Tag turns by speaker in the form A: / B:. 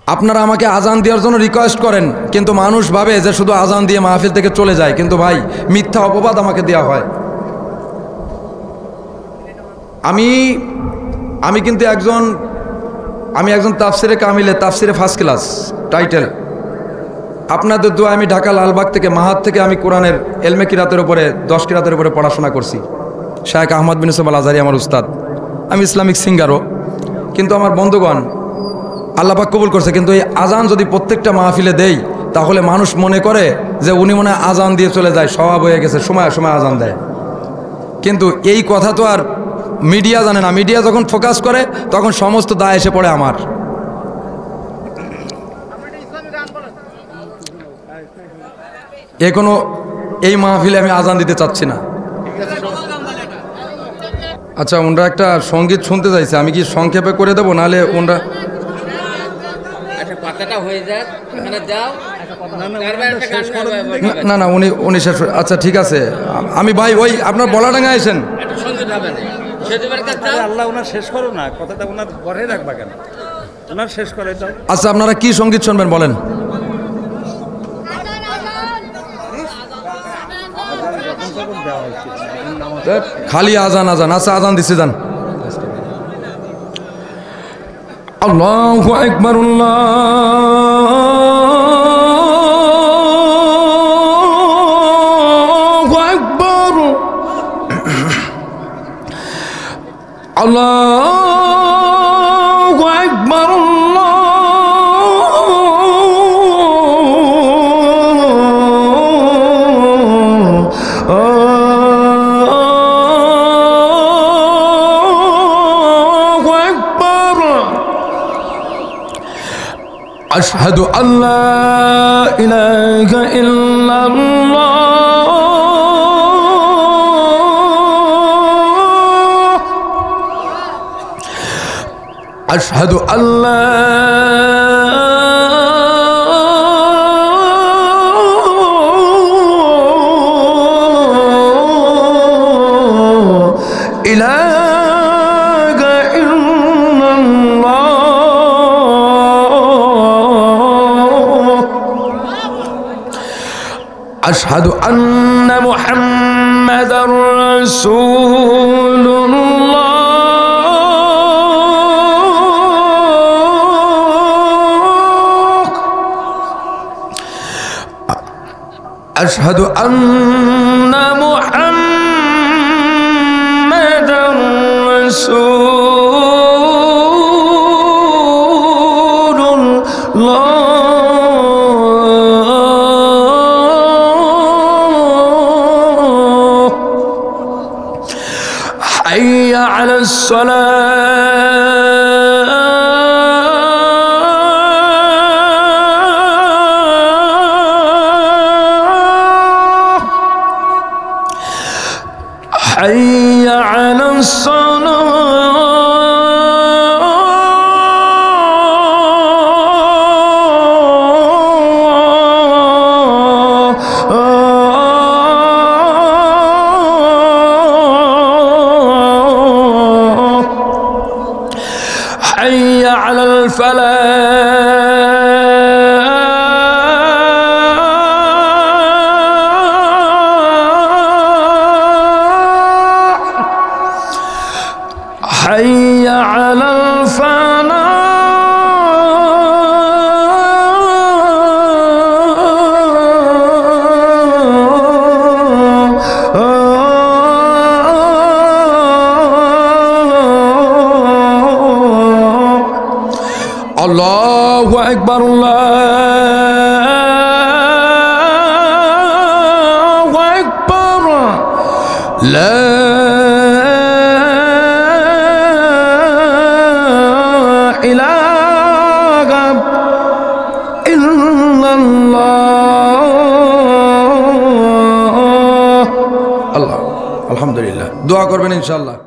A: আপনারা আমাকে আজান দেওয়ার জন্য রিকোয়েস্ট করেন, কিন্তু মানুষ ভাবে যে শুধু আজান দিয়ে মাহফিল থেকে চলে যায়, কিন্তু ভাই মিথ্যা অপবাদ আমাকে দেওয়া হয়। আমি কিন্তু একজন তাফসিরে কামিলে, তাফসিরে ফার্স্ট ক্লাস টাইটেল। আপনাদের দোয়া আমি ঢাকা লালবাগ থেকে মাহাত থেকে আমি কোরআনের এলমে কিরাতের উপরে 10 কিরাতের উপরে পড়াশোনা করছি। শায়েখ আহমদ বিন ইউসুফ আল আজহারি আমার উস্তাদ। আমি ইসলামিক সিঙ্গারও। কিন্তু আমার বন্ধুগণ, আল্লাহ পাক কবুল করছে, কিন্তু এই আজান যদি প্রত্যেকটা মাহফিলে দেই তাহলে মানুষ মনে করে যে উনি মনে হয় আজান দিয়ে চলে যায়, স্বভাব হয়ে গেছে, সময় সময় আজান দেয়। কিন্তু এই কথা তো আর মিডিয়া জানে না। মিডিয়া যখন ফোকাস করে তখন সমস্ত দায় এসে পড়ে আমার। এখনো এই মাহফিলে আমি আজান দিতে চাচ্ছি না। আচ্ছা, ওনারা একটা সঙ্গীত শুনতে চাইছে, আমি কি সংক্ষেপে করে দেবো? নাহলে ওনারা না না উনি শেষ। আচ্ছা ঠিক আছে, আমি ভাই ওই আপনার বলাডাঙ্গা আছেন,
B: আল্লাহ ওনার শেষ করো না, কথাটা ওনার ঘরে রাখবা কেন, ওনার শেষ করে দাও।
A: আচ্ছা, আপনারা কি সঙ্গীত শুনবেন বলেন? খালি আজান আজান। আচ্ছা, আজান দিছে, যান। আল্লাহু আকবার, আল্লাহু আকবার, আল্লাহু আকবার, আশহাদু আল্লা ইলাহা ইল্লাল্লাহ, আশহাদু আল্লা ইলাহা ইল্লাল্লাহ, আশহাদু আন্না মুহাম্মাদার রাসূলুল্লাহ, আশহাদু আন্না মুহাম্মাদার রাসূলুল্লাহ, হাইয়া আলাস সালাহ, حي على الصلاة، حي على الفلاح، حي على الفلاح، আল্লাহু আকবার, আল্লাহু আকবার, লা ইলাহা ইল্লাল্লাহ। আল্লাহ, আলহামদুলিল্লাহ। দোয়া করবেন ইনশাআল্লাহ।